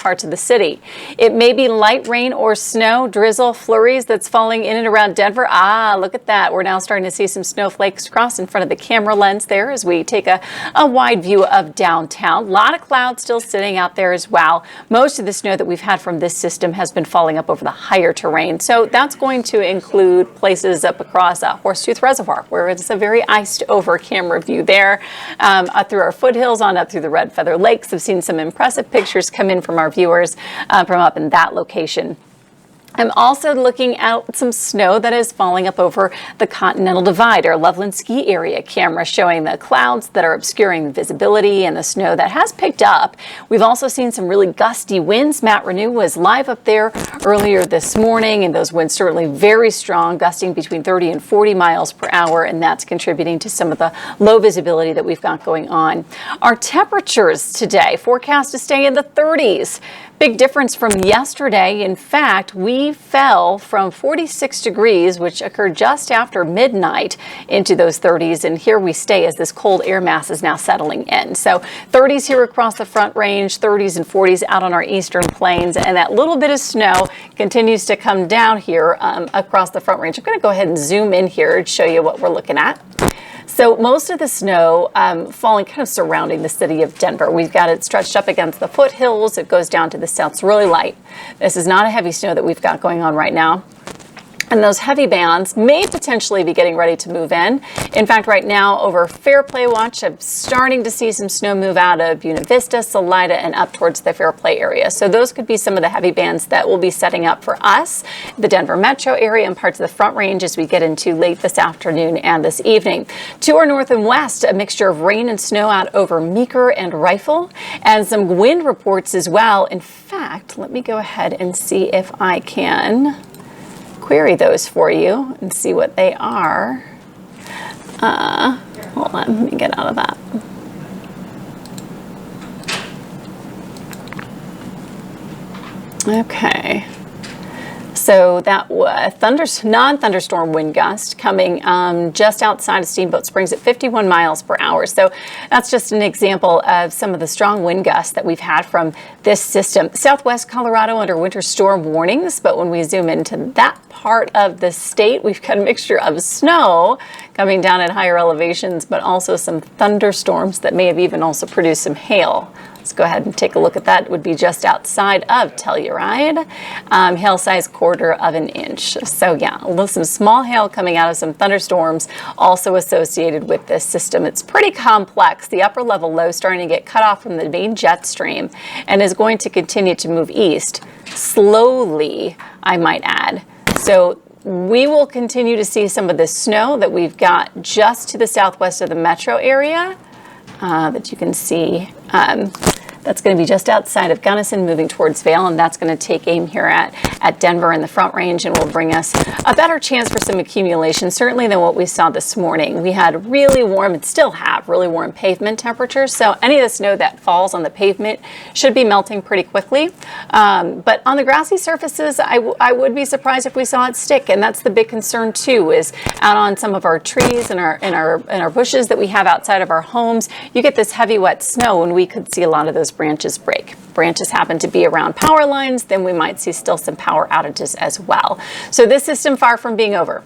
parts of the city. It may be light rain or snow, drizzle, flurries that's falling in and around Denver. Look at that. We're now starting to see some snowflakes cross in front of the camera lens there as we take a wide view of downtown. A lot of clouds still sitting out there as well. Most of the snow that we've had from this system has been falling up over the higher terrain. So that's going to include places up across Horsetooth Reservoir, where it's a very iced over camera view there. Up through our foothills on up through the Red Feather Lakes. I've seen some impressive pictures come in from our viewers from up in that location. I'm also looking at some snow that is falling up over the Continental Divide. Our Loveland ski area camera showing the clouds that are obscuring the visibility and the snow that has picked up. We've also seen some really gusty winds. Matt Renew was live up there earlier this morning, and those winds certainly very strong, gusting between 30 and 40 miles per hour, and that's contributing to some of the low visibility that we've got going on. Our temperatures today forecast to stay in the 30s. Big difference from yesterday. In fact, we fell from 46 degrees, which occurred just after midnight, into those 30s. And here we stay as this cold air mass is now settling in. So 30s here across the Front Range, 30s and 40s out on our eastern plains. And that little bit of snow continues to come down here across the Front Range. I'm going to go ahead and zoom in here and show you what we're looking at. So most of the snow falling kind of surrounding the city of Denver. We've got it stretched up against the foothills. It goes down to the south. It's really light. This is not a heavy snow that we've got going on right now. And those heavy bands may potentially be getting ready to move in. In fact, right now over Fairplay Watch, I'm starting to see some snow move out of Buena Vista, Salida, and up towards the Fairplay area. So those could be some of the heavy bands that will be setting up for us, the Denver metro area and parts of the Front Range as we get into late this afternoon and this evening. To our north and west, a mixture of rain and snow out over Meeker and Rifle, and some wind reports as well. In fact, let me go ahead and see if I can query those for you and see what they are. Hold on, let me get out of that. Okay. So that was non-thunderstorm wind gust coming just outside of Steamboat Springs at 51 miles per hour. So that's just an example of some of the strong wind gusts that we've had from this system. Southwest Colorado under winter storm warnings, but when we zoom into that part of the state, we've got a mixture of snow coming down at higher elevations, but also some thunderstorms that may have even also produced some hail. Let's go ahead and take a look at that. It would be just outside of Telluride. Hail size 1/4 of an inch. So yeah, some small hail coming out of some thunderstorms also associated with this system. It's pretty complex. The upper level low starting to get cut off from the main jet stream and is going to continue to move east slowly, I might add. So we will continue to see some of the snow that we've got just to the southwest of the metro area that you can see. That's going to be just outside of Gunnison, moving towards Vail, and that's going to take aim here at Denver in the Front Range and will bring us a better chance for some accumulation, certainly than what we saw this morning. We had really warm, and still have really warm pavement temperatures, so any of the snow that falls on the pavement should be melting pretty quickly. But on the grassy surfaces, I would be surprised if we saw it stick, and that's the big concern too, is out on some of our trees and our bushes that we have outside of our homes. You get this heavy, wet snow, and we could see a lot of those branches break. Branches happen to be around power lines, then we might see still some power outages as well. So this system far from being over.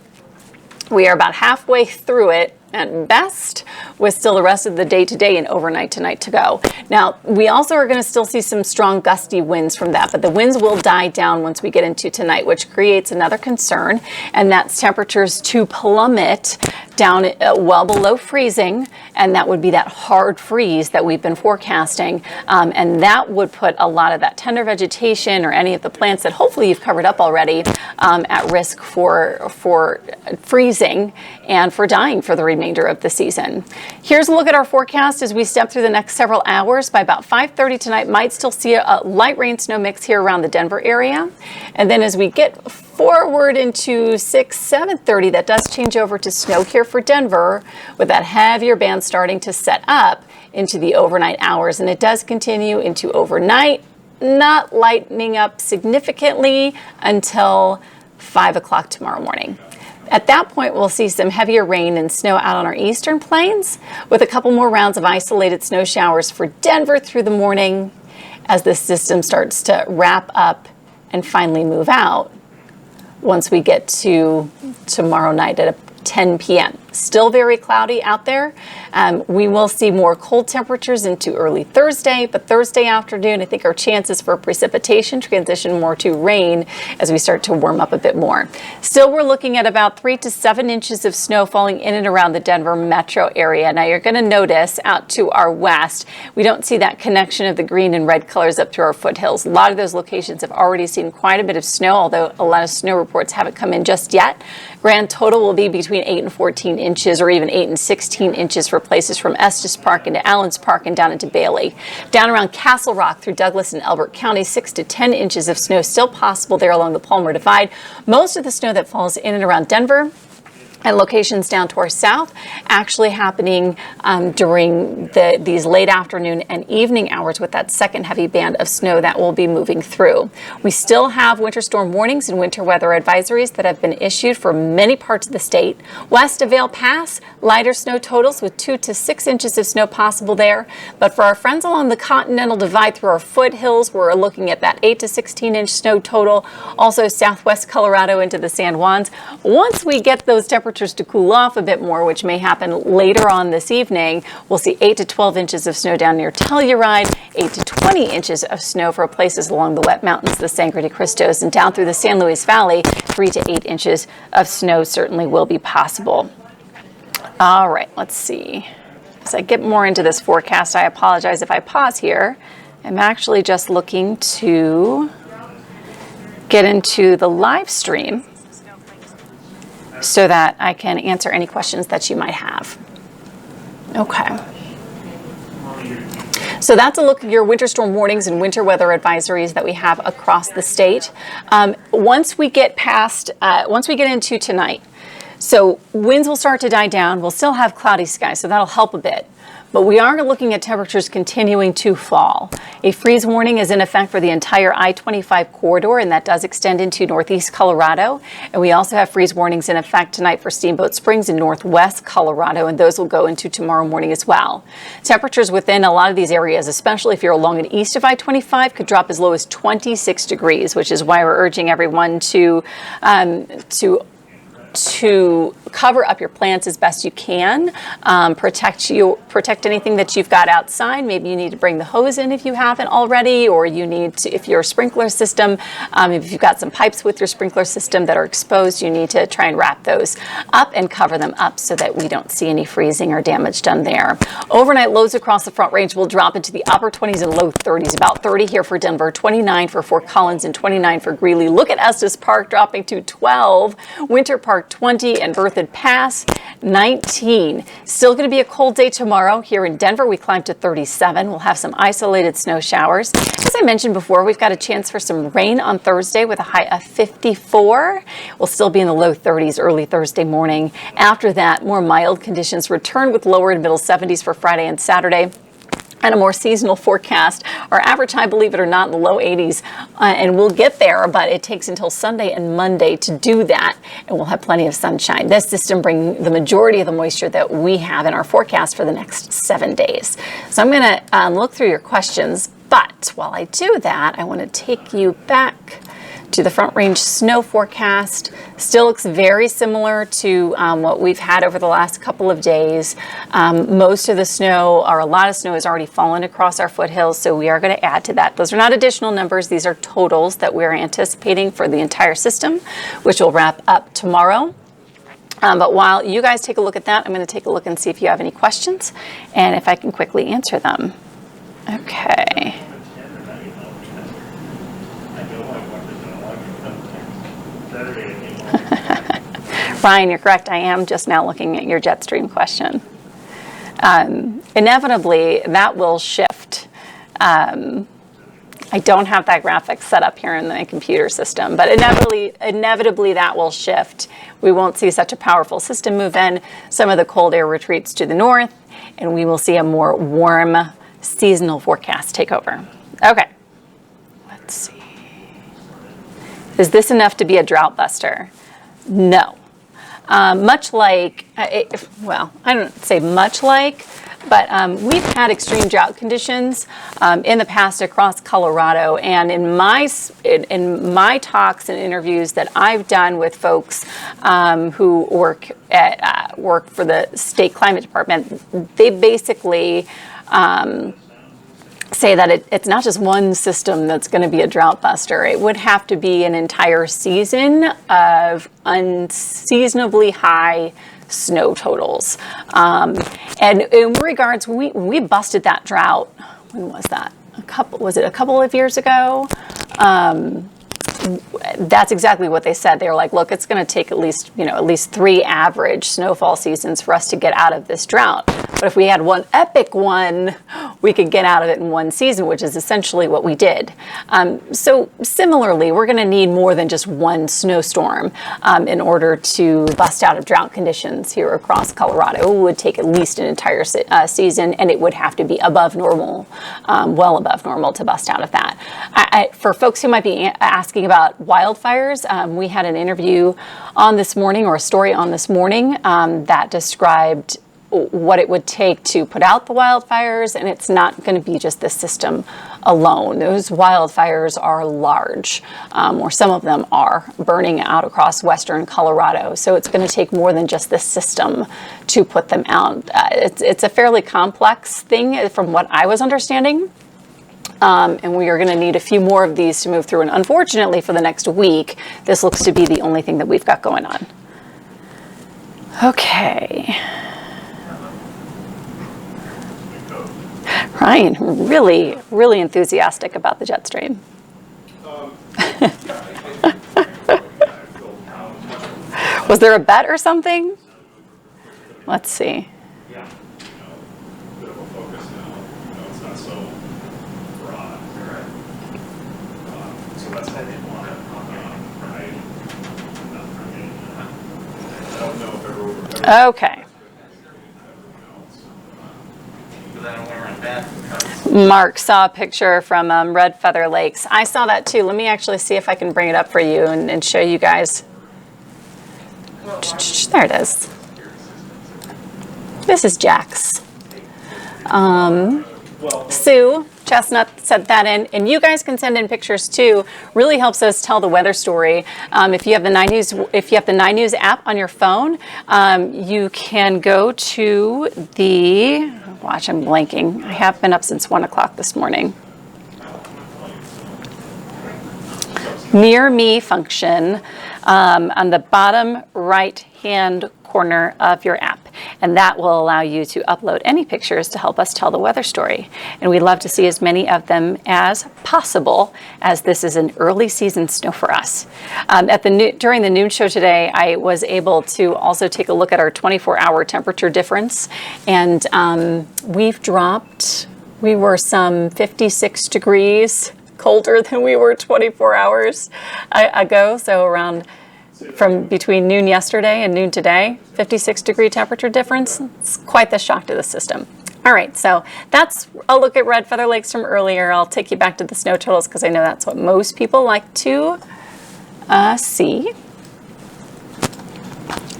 We are about halfway through it at best, with still the rest of the day today and overnight tonight to go. Now, we also are going to still see some strong gusty winds from that, but the winds will die down once we get into tonight, which creates another concern, and that's temperatures to plummet down well below freezing, and that would be that hard freeze that we've been forecasting, and that would put a lot of that tender vegetation or any of the plants that hopefully you've covered up already at risk for freezing and for dying for the remainder of the season. Here's a look at our forecast as we step through the next several hours. By about 5:30 tonight, might still see a light rain snow mix here around the Denver area, and then as we get forward into 7:30, that does change over to snow here for Denver, with that heavier band starting to set up into the overnight hours, and it does continue into overnight, not lightening up significantly until 5 o'clock tomorrow morning. At that point, we'll see some heavier rain and snow out on our eastern plains, with a couple more rounds of isolated snow showers for Denver through the morning. as this system starts to wrap up and finally move out once we get to tomorrow night at 10 p.m. Still very cloudy out there. We will see more cold temperatures into early Thursday, but Thursday afternoon, I think our chances for precipitation transition more to rain as we start to warm up a bit more. Still, we're looking at about 3 to 7 inches of snow falling in and around the Denver metro area. Now, you're going to notice out to our west, we don't see that connection of the green and red colors up to our foothills. A lot of those locations have already seen quite a bit of snow, although a lot of snow reports haven't come in just yet. Grand total will be between 8 and 14 inches, or even 8 and 16 inches for places from Estes Park into Allens Park and down into Bailey. Down around Castle Rock through Douglas and Elbert County, 6 to 10 inches of snow still possible there along the Palmer Divide. Most of the snow that falls in and around Denver and locations down to our south actually happening during these late afternoon and evening hours with that second heavy band of snow that will be moving through. We still have winter storm warnings and winter weather advisories that have been issued for many parts of the state. West of Vail Pass, lighter snow totals with 2 to 6 inches of snow possible there. But for our friends along the Continental Divide through our foothills, we're looking at that 8 to 16 inch snow total. Also southwest Colorado into the San Juans. Once we get those temperatures to cool off a bit more, which may happen later on this evening, we'll see 8 to 12 inches of snow down near Telluride, 8 to 20 inches of snow for places along the wet mountains, the Sangre de Cristos, and down through the San Luis Valley, 3 to 8 inches of snow certainly will be possible. All right, let's see. As I get more into this forecast, I apologize if I pause here. I'm actually just looking to get into the live stream so that I can answer any questions that you might have. Okay. So that's a look at your winter storm warnings and winter weather advisories that we have across the state. Once we get into tonight, so winds will start to die down. We'll still have cloudy skies, so that'll help a bit. But we are looking at temperatures continuing to fall. A freeze warning is in effect for the entire I-25 corridor, and that does extend into northeast Colorado. And we also have freeze warnings in effect tonight for Steamboat Springs in northwest Colorado, and those will go into tomorrow morning as well. Temperatures within a lot of these areas, especially if you're along and east of I-25, could drop as low as 26 degrees, which is why we're urging everyone to cover up your plants as best you can, protect anything that you've got outside. Maybe you need to bring the hose in if you haven't already, or you need to, if your sprinkler system, if you've got some pipes with your sprinkler system that are exposed, you need to try and wrap those up and cover them up so that we don't see any freezing or damage done there. Overnight lows across the Front Range will drop into the upper 20s and low 30s, about 30 here for Denver, 29 for Fort Collins, and 29 for Greeley. Look at Estes Park dropping to 12, Winter Park 20, and Berthoud Pass 19. Still going to be a cold day tomorrow. Here in Denver, we climb to 37. We'll have some isolated snow showers. As I mentioned before, we've got a chance for some rain on Thursday with a high of 54. We'll still be in the low 30s early Thursday morning. After that, more mild conditions return with lower and middle 70s for Friday and Saturday. And a more seasonal forecast. Our average high, believe it or not, in the low 80s, and we'll get there, but it takes until Sunday and Monday to do that, and we'll have plenty of sunshine. This system brings the majority of the moisture that we have in our forecast for the next 7 days. So I'm going to look through your questions, but while I do that, I want to take you back to the Front Range snow forecast. Still looks very similar to what we've had over the last couple of days. Most of the snow, or a lot of snow, has already fallen across our foothills, so we are going to add to that. Those are not additional numbers. These are totals that we're anticipating for the entire system, which will wrap up tomorrow. But while you guys take a look at that, I'm going to take a look and see if you have any questions and if I can quickly answer them. Okay. Ryan, you're correct. I am just now looking at your Jetstream question. Inevitably, that will shift. I don't have that graphic set up here in my computer system, but inevitably that will shift. We won't see such a powerful system move in. Some of the cold air retreats to the north, and we will see a more warm seasonal forecast take over. Okay, let's see. Is this enough to be a drought buster? No. Much like, well, I don't say much like, But we've had extreme drought conditions in the past across Colorado, and in my talks and interviews that I've done with folks who work for the state climate department, they basically say that it's not just one system that's going to be a drought buster. It would have to be an entire season of unseasonably high snow totals. And in regards, we busted that drought. When was that? Was it a couple of years ago? That's exactly what they said. They were like, look, it's going to take at least 3 average snowfall seasons for us to get out of this drought. But if we had one epic one, we could get out of it in one season, which is essentially what we did. So similarly, we're going to need more than just one snowstorm in order to bust out of drought conditions here across Colorado. It would take at least an entire season, and it would have to be above normal, well above normal to bust out of that. For folks who might be asking about wildfires, we had an interview on this morning, or a story on this morning, that described what it would take to put out the wildfires, and it's not going to be just the system alone. Those wildfires are large, or some of them are burning out across western Colorado, so it's going to take more than just this system to put them out. It's a fairly complex thing from what I was understanding. And we are going to need a few more of these to move through. And unfortunately, for the next week, this looks to be the only thing that we've got going on. Okay. Ryan, really, really enthusiastic about the jet stream. Was there a bet or something? Let's see. Okay. Mark saw a picture from Red Feather Lakes. I saw that too. Let me actually see if I can bring it up for you and show you guys. There it is. This is Jax. Sue Chestnut sent that in, and you guys can send in pictures too. Really helps us tell the weather story. If you have the 9 News app on your phone, you can go to the, watch, I'm blanking. I have been up since 1 o'clock this morning. Near Me function on the bottom right-hand corner of your app, and that will allow you to upload any pictures to help us tell the weather story. And we'd love to see as many of them as possible, as this is an early season snow for us. During the noon show today, I was able to also take a look at our 24-hour temperature difference, and we've dropped. We were some 56 degrees colder than we were 24 hours ago, so around from between noon yesterday and noon today, 56-degree temperature difference. It's quite the shock to the system. All right, so that's a look at Red Feather Lakes from earlier. I'll take you back to the snow totals because I know that's what most people like to see.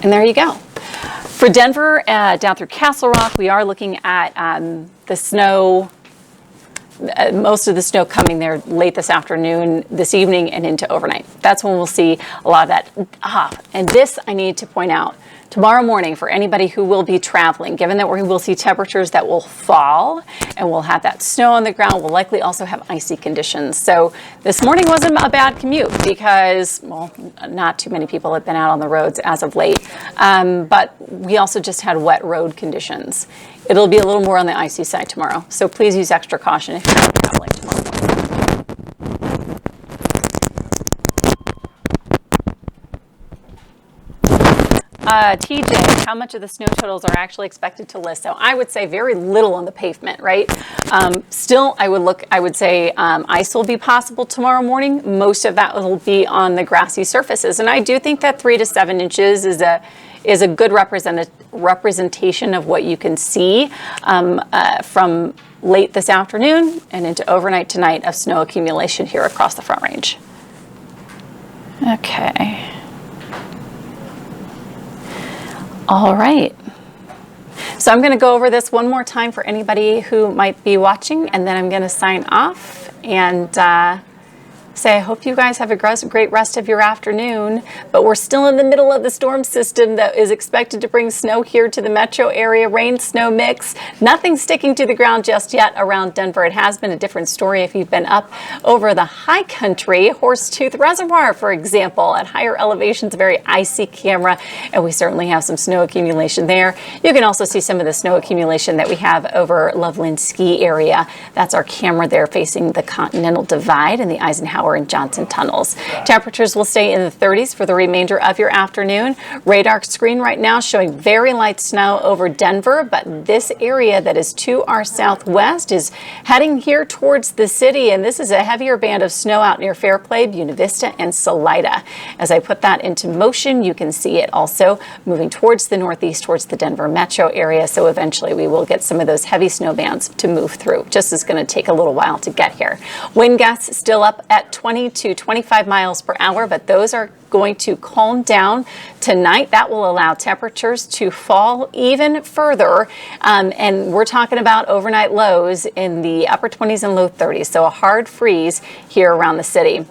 And there you go. For Denver, down through Castle Rock, we are looking at the snow. Most of the snow coming there late this afternoon, this evening, and into overnight. That's when we'll see a lot of that. And this I need to point out. Tomorrow morning, for anybody who will be traveling, given that we will see temperatures that will fall and we'll have that snow on the ground, we'll likely also have icy conditions. So this morning wasn't a bad commute because, well, not too many people have been out on the roads as of late. But we also just had wet road conditions. It'll be a little more on the icy side tomorrow. So please use extra caution if you're traveling tomorrow morning. TJ, how much of the snow totals are actually expected to list? So I would say very little on the pavement, right? Still, I would say ice will be possible tomorrow morning. Most of that will be on the grassy surfaces. And I do think that 3 to 7 inches is a good representation of what you can see from late this afternoon and into overnight tonight of snow accumulation here across the Front Range. Okay. All right. So I'm going to go over this one more time for anybody who might be watching, and then I'm going to sign off and say I hope you guys have a great rest of your afternoon, but we're still in the middle of the storm system that is expected to bring snow here to the metro area. Rain, snow mix, nothing sticking to the ground just yet around Denver. It has been a different story if you've been up over the high country. Horsetooth Reservoir, for example, at higher elevations, a very icy camera, and we certainly have some snow accumulation there. You can also see some of the snow accumulation that we have over Loveland Ski area. That's our camera there facing the Continental Divide and the Eisenhower and Johnson tunnels. Temperatures will stay in the 30s for the remainder of your afternoon. Radar screen right now showing very light snow over Denver, but this area that is to our southwest is heading here towards the city, and this is a heavier band of snow out near Fairplay, Buena Vista, and Salida. As I put that into motion, you can see it also moving towards the northeast, towards the Denver metro area, so eventually we will get some of those heavy snow bands to move through. Just is going to take a little while to get here. Wind gusts still up at 20 to 25 miles per hour, but those are going to calm down tonight. That will allow temperatures to fall even further. And we're talking about overnight lows in the upper 20s and low 30s. So a hard freeze here around the city.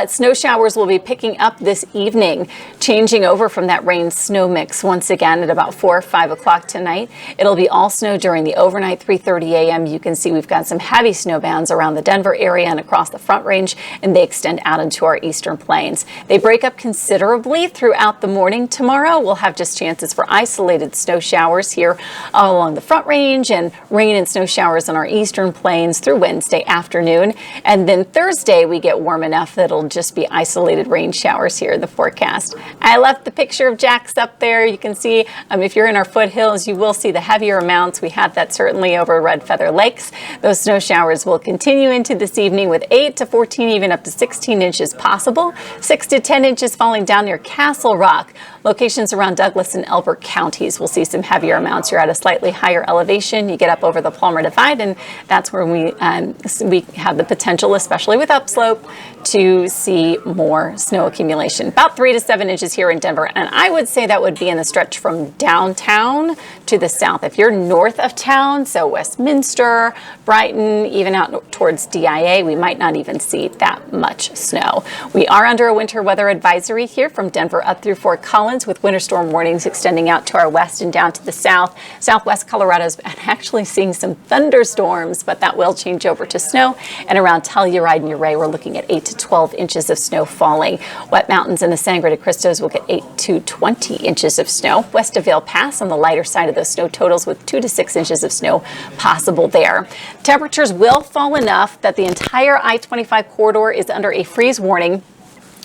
Snow showers will be picking up this evening, changing over from that rain snow mix once again at about 4 or 5 o'clock tonight. It'll be all snow during the overnight 3:30 a.m. You can see we've got some heavy snow bands around the Denver area and across the Front Range, and they extend out into our eastern plains. They break up considerably throughout the morning tomorrow. We'll have just chances for isolated snow showers here along the Front Range and rain and snow showers on our eastern plains through Wednesday afternoon. And then Thursday we get warm enough that'll just be isolated rain showers here in the forecast. I left the picture of Jack's up there. You can see if you're in our foothills, you will see the heavier amounts. We had that certainly over Red Feather Lakes. Those snow showers will continue into this evening with 8 to 14, even up to 16 inches possible. 6 to 10 inches falling down near Castle Rock. Locations around Douglas and Elbert counties will see some heavier amounts. You're at a slightly higher elevation. You get up over the Palmer Divide, and that's where we have the potential, especially with upslope, to see more snow accumulation. About 3 to 7 inches here in Denver, and I would say that would be in the stretch from downtown to the south. If you're north of town, so Westminster, Brighton, even out towards DIA, we might not even see that much snow. We are under a winter weather advisory here from Denver up through Fort Collins, with winter storm warnings extending out to our west and down to the south. Southwest Colorado's actually seeing some thunderstorms, but that will change over to snow. And around Telluride and Ouray, we're looking at 8 to 12 inches of snow falling. Wet Mountains and the Sangre de Cristos will get 8 to 20 inches of snow. West of Vail Pass on the lighter side of those snow totals, with 2 to 6 inches of snow possible there. Temperatures will fall enough that the entire I-25 corridor is under a freeze warning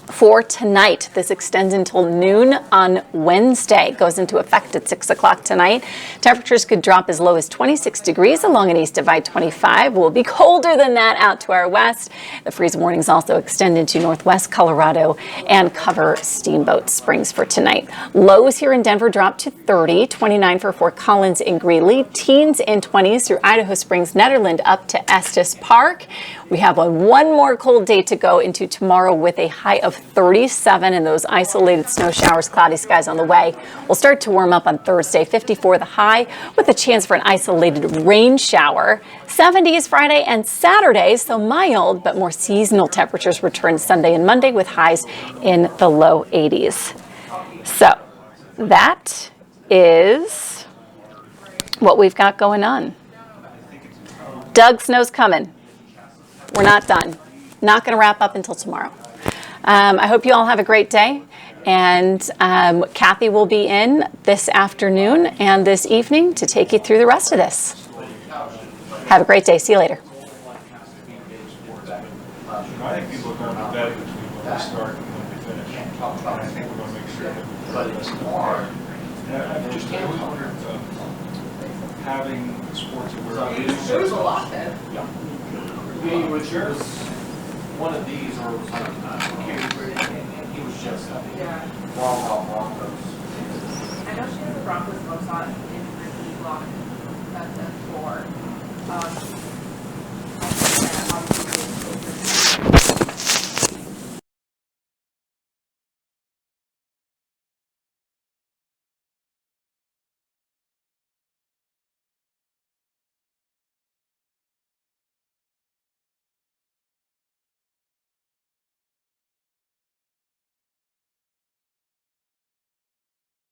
for tonight. This extends until noon on Wednesday. It goes into effect at 6 o'clock tonight. Temperatures could drop as low as 26 degrees along and east of I-25. Will be colder than that out to our west. The freeze warnings also extend into northwest Colorado and cover Steamboat Springs for tonight. Lows here in Denver drop to 30, 29 for Fort Collins and Greeley, teens and 20s through Idaho Springs, Nederland up to Estes Park. We have one more cold day to go into tomorrow with a high of 37 and those isolated snow showers, cloudy skies on the way. We'll start to warm up on Thursday, 54 the high, with a chance for an isolated rain shower. 70s Friday and Saturday, so mild, but more seasonal temperatures return Sunday and Monday with highs in the low 80s. So that is what we've got going on. Doug, snow's coming. We're not done. Not going to wrap up until tomorrow. I hope you all have a great day, and Kathy will be in this afternoon and this evening to take you through the rest of this. Have a great day. See you later. I think people are going to be better between when we start and when we finish. I think we're going to make sure that I'm just always wondered having sports aware. There was a lot then. Yeah. Was yours one of these, or was like he was just Broncos? I know she has the Broncos books on in the E block that's at 4. I think that obviously